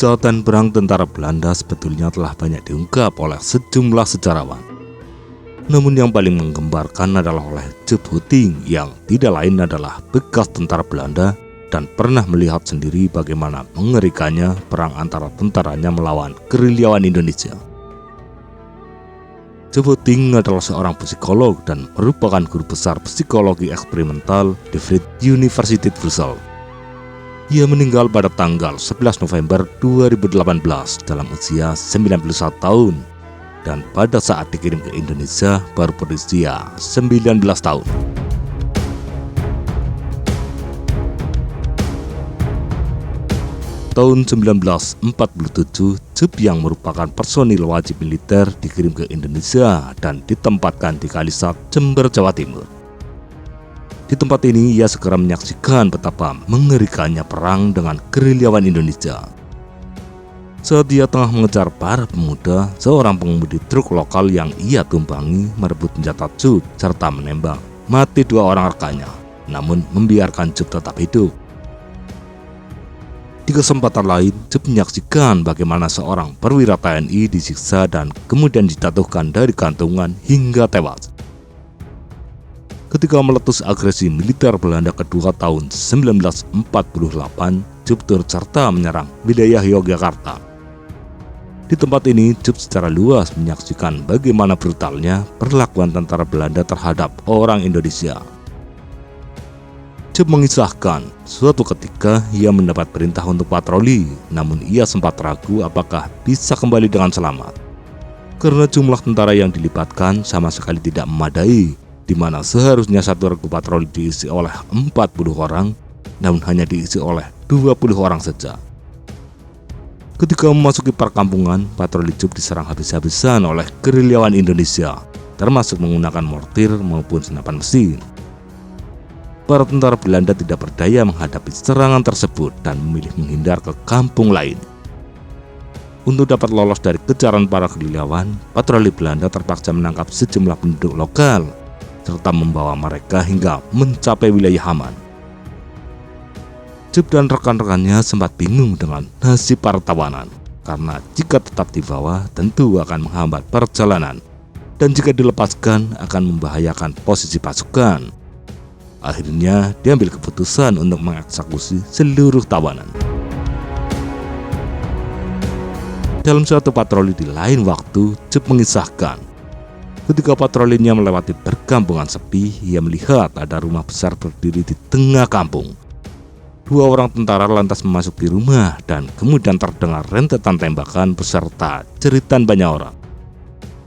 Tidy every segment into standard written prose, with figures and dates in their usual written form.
Kejahatan perang tentara Belanda sebetulnya telah banyak diungkap oleh sejumlah sejarawan. Namun yang paling menggembarkan adalah oleh Joop Hutting yang tidak lain adalah bekas tentara Belanda dan pernah melihat sendiri bagaimana mengerikannya perang antara tentaranya melawan gerilyawan Indonesia. Joop Hutting adalah seorang psikolog dan merupakan guru besar psikologi eksperimental di Vrije Universiteit Brussel. Ia meninggal pada tanggal 11 November 2018 dalam usia 91 tahun dan pada saat dikirim ke Indonesia baru berusia 19 tahun. Tahun 1947, Joop yang merupakan personil wajib militer dikirim ke Indonesia dan ditempatkan di Kalisat, Jember, Jawa Timur. Di tempat ini ia segera menyaksikan betapa mengerikannya perang dengan gerilyawan Indonesia. Saat ia tengah mengejar para pemuda, seorang pengemudi truk lokal yang ia tumpangi merebut senjata Joop serta menembak mati 2 orang rekannya, namun membiarkan Joop tetap hidup. Di kesempatan lain, Joop menyaksikan bagaimana seorang perwira TNI disiksa dan kemudian dijatuhkan dari gantungan hingga tewas. Ketika meletus agresi militer Belanda kedua tahun 1948, Joop turut serta menyerang wilayah Yogyakarta. Di tempat ini, Joop secara luas menyaksikan bagaimana brutalnya perlakuan tentara Belanda terhadap orang Indonesia. Joop mengisahkan, suatu ketika ia mendapat perintah untuk patroli, namun ia sempat ragu apakah bisa kembali dengan selamat. Karena jumlah tentara yang dilibatkan sama sekali tidak memadai, di mana seharusnya satu regu patroli diisi oleh 40 orang, namun hanya diisi oleh 20 orang saja. Ketika memasuki perkampungan, patroli Joop diserang habis-habisan oleh gerilyawan Indonesia, termasuk menggunakan mortir maupun senapan mesin. Para tentara Belanda tidak berdaya menghadapi serangan tersebut dan memilih menghindar ke kampung lain. Untuk dapat lolos dari kejaran para gerilyawan, patroli Belanda terpaksa menangkap sejumlah penduduk lokal serta membawa mereka hingga mencapai wilayah aman. Joop dan rekan-rekannya sempat bingung dengan nasib para tawanan, karena jika tetap dibawa tentu akan menghambat perjalanan, dan jika dilepaskan akan membahayakan posisi pasukan. Akhirnya diambil keputusan untuk mengeksekusi seluruh tawanan. Dalam suatu patroli di lain waktu, Joop mengisahkan, ketika patrolinya melewati perkampungan sepi, ia melihat ada rumah besar berdiri di tengah kampung. 2 orang tentara lantas memasuki rumah dan kemudian terdengar rentetan tembakan beserta jeritan banyak orang.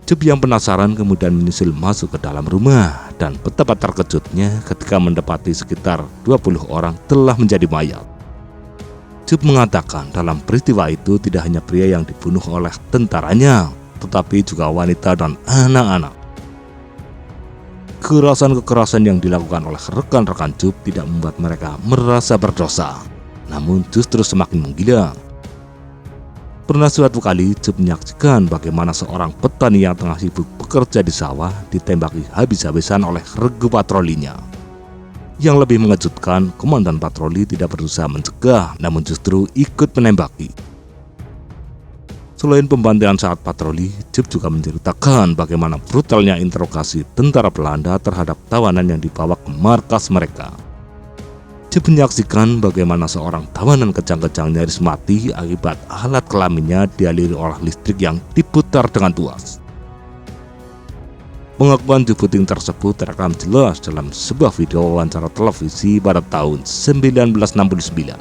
Joop yang penasaran kemudian menyusul masuk ke dalam rumah dan betapa terkejutnya ketika mendapati sekitar 20 orang telah menjadi mayat. Joop mengatakan dalam peristiwa itu tidak hanya pria yang dibunuh oleh tentaranya, tetapi juga wanita dan anak-anak. Kekerasan-kekerasan yang dilakukan oleh rekan-rekan Joop tidak membuat mereka merasa berdosa, namun justru semakin menggila. Pernah suatu kali Joop menyaksikan bagaimana seorang petani yang tengah sibuk bekerja di sawah ditembaki habis-habisan oleh regu patrolinya. Yang lebih mengejutkan, komandan patroli tidak berusaha mencegah, namun justru ikut menembaki. Selain pembantaian saat patroli, Joop juga menceritakan bagaimana brutalnya interogasi tentara Belanda terhadap tawanan yang dibawa ke markas mereka. Joop menyaksikan bagaimana seorang tawanan kejang-kejang nyaris mati akibat alat kelaminnya dialiri oleh listrik yang diputar dengan tuas. Pengakuan Joop Hutting tersebut terekam jelas dalam sebuah video wawancara televisi pada tahun 1969.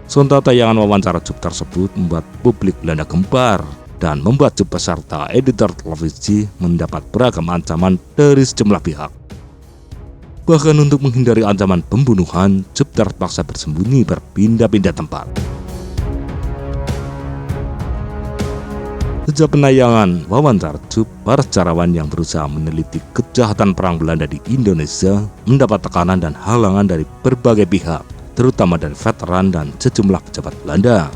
Sontak tayangan wawancara Joop tersebut membuat publik Belanda gempar dan membuat Joop beserta editor televisi mendapat beragam ancaman dari sejumlah pihak. Bahkan untuk menghindari ancaman pembunuhan, Joop terpaksa bersembunyi berpindah-pindah tempat. Sejak penayangan wawancara Joop, para sejarawan yang berusaha meneliti kejahatan perang Belanda di Indonesia mendapat tekanan dan halangan dari berbagai pihak, terutama dari veteran dan sejumlah pejabat Belanda.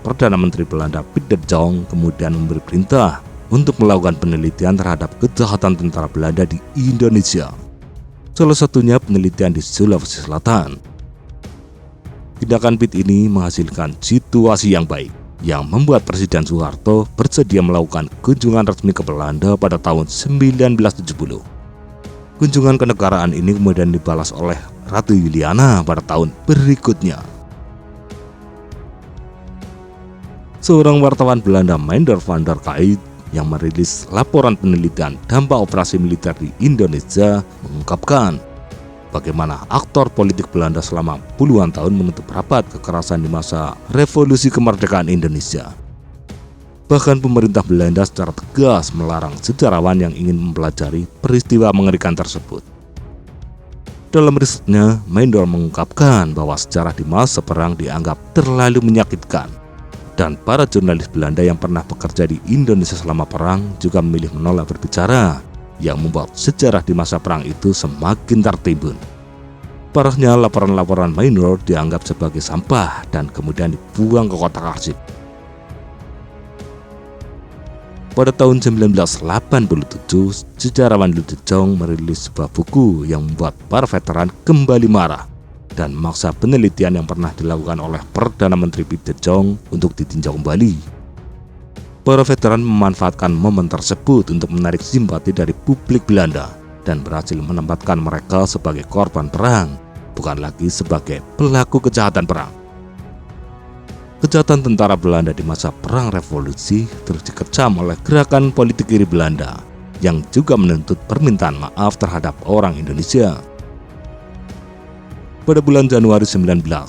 Perdana Menteri Belanda Piet de Jong kemudian memberi perintah untuk melakukan penelitian terhadap kejahatan tentara Belanda di Indonesia. Salah satunya penelitian di Sulawesi Selatan. Tindakan Pitt ini menghasilkan situasi yang baik, yang membuat Presiden Soeharto bersedia melakukan kunjungan resmi ke Belanda pada tahun 1970. Kunjungan kenegaraan ini kemudian dibalas oleh Ratu Juliana pada tahun berikutnya. Seorang wartawan Belanda, Meindert van der Kuyt, yang merilis laporan penelitian dampak operasi militer di Indonesia, mengungkapkan bagaimana aktor politik Belanda selama puluhan tahun menutup rapat kekerasan di masa revolusi kemerdekaan Indonesia. Bahkan pemerintah Belanda secara tegas melarang sejarawan yang ingin mempelajari peristiwa mengerikan tersebut. Dalam risetnya, Meindert mengungkapkan bahwa sejarah di masa perang dianggap terlalu menyakitkan, dan para jurnalis Belanda yang pernah bekerja di Indonesia selama perang juga memilih menolak berbicara, yang membuat sejarah di masa perang itu semakin tertimbun. Parahnya, laporan-laporan Meindert dianggap sebagai sampah dan kemudian dibuang ke kotak arsip. Pada tahun 1987, sejarawan Liu Zejong merilis sebuah buku yang membuat para veteran kembali marah dan memaksa penelitian yang pernah dilakukan oleh Perdana Menteri Pitt Zejong untuk ditinjau kembali. Para veteran memanfaatkan momen tersebut untuk menarik simpati dari publik Belanda dan berhasil menempatkan mereka sebagai korban perang, bukan lagi sebagai pelaku kejahatan perang. Kejahatan tentara Belanda di masa Perang Revolusi terus dikecam oleh gerakan politik kiri Belanda yang juga menuntut permintaan maaf terhadap orang Indonesia. Pada bulan Januari 1995,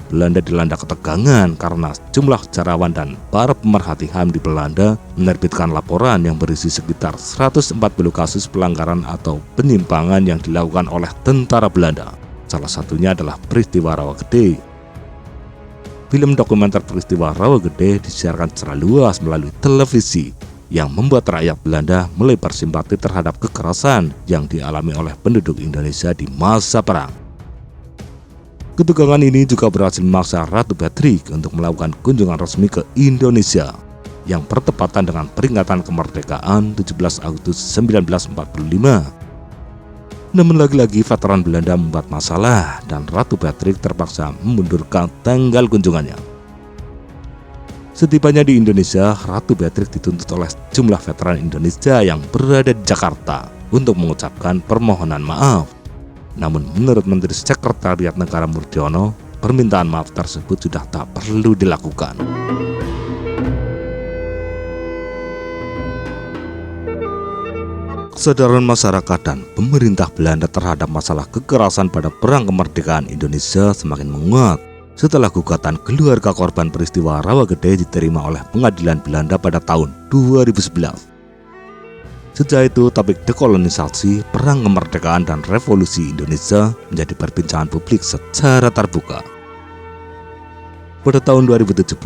Belanda dilanda ketegangan karena jumlah sejarawan dan para pemerhati HAM di Belanda menerbitkan laporan yang berisi sekitar 140 kasus pelanggaran atau penyimpangan yang dilakukan oleh tentara Belanda. Salah satunya adalah peristiwa Rawagede. Film dokumenter peristiwa Rawagede disiarkan secara luas melalui televisi yang membuat rakyat Belanda mulai bersimpati terhadap kekerasan yang dialami oleh penduduk Indonesia di masa perang. Ketegangan ini juga berhasil memaksa Ratu Beatrix untuk melakukan kunjungan resmi ke Indonesia yang bertepatan dengan peringatan kemerdekaan 17 Agustus 1945. Namun lagi-lagi veteran Belanda membuat masalah dan Ratu Beatrix terpaksa memundurkan tanggal kunjungannya. Setibanya di Indonesia, Ratu Beatrix dituntut oleh sejumlah veteran Indonesia yang berada di Jakarta untuk mengucapkan permohonan maaf. Namun menurut Menteri Sekretariat Negara Murdiono, permintaan maaf tersebut sudah tak perlu dilakukan. Kesadaran masyarakat dan pemerintah Belanda terhadap masalah kekerasan pada Perang Kemerdekaan Indonesia semakin menguat setelah gugatan keluarga korban peristiwa Rawagede diterima oleh pengadilan Belanda pada tahun 2011. Sejak itu, topik dekolonisasi, perang kemerdekaan, dan revolusi Indonesia menjadi perbincangan publik secara terbuka. Pada tahun 2017,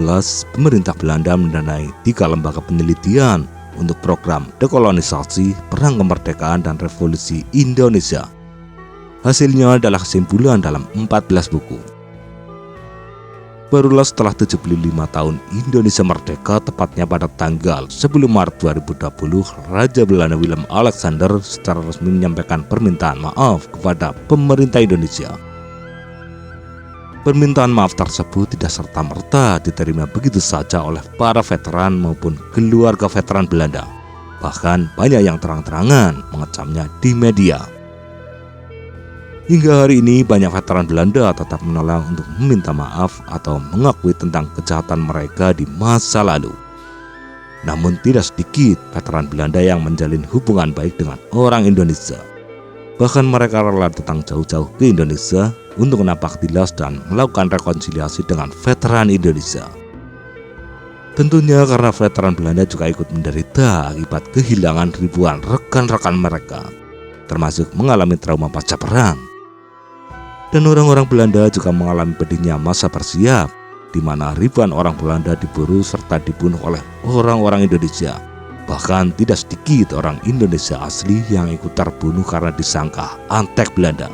pemerintah Belanda mendanai 3 lembaga penelitian untuk program dekolonisasi, perang kemerdekaan, dan revolusi Indonesia. Hasilnya adalah kesimpulan dalam 14 buku. Barulah setelah 75 tahun Indonesia merdeka, tepatnya pada tanggal 10 Maret 2020, Raja Belanda Willem Alexander secara resmi menyampaikan permintaan maaf kepada pemerintah Indonesia. Permintaan maaf tersebut tidak serta-merta diterima begitu saja oleh para veteran maupun keluarga veteran Belanda. Bahkan banyak yang terang-terangan mengecamnya di media. Hingga hari ini banyak veteran Belanda tetap menolak untuk meminta maaf atau mengakui tentang kejahatan mereka di masa lalu. Namun tidak sedikit veteran Belanda yang menjalin hubungan baik dengan orang Indonesia. Bahkan mereka rela datang jauh-jauh ke Indonesia untuk napak tilas dan melakukan rekonsiliasi dengan veteran Indonesia. Tentunya karena veteran Belanda juga ikut menderita akibat kehilangan ribuan rekan-rekan mereka, termasuk mengalami trauma pasca perang. Dan orang-orang Belanda juga mengalami pedihnya masa bersiap, di mana ribuan orang Belanda diburu serta dibunuh oleh orang-orang Indonesia. Bahkan tidak sedikit orang Indonesia asli yang ikut terbunuh karena disangka antek Belanda.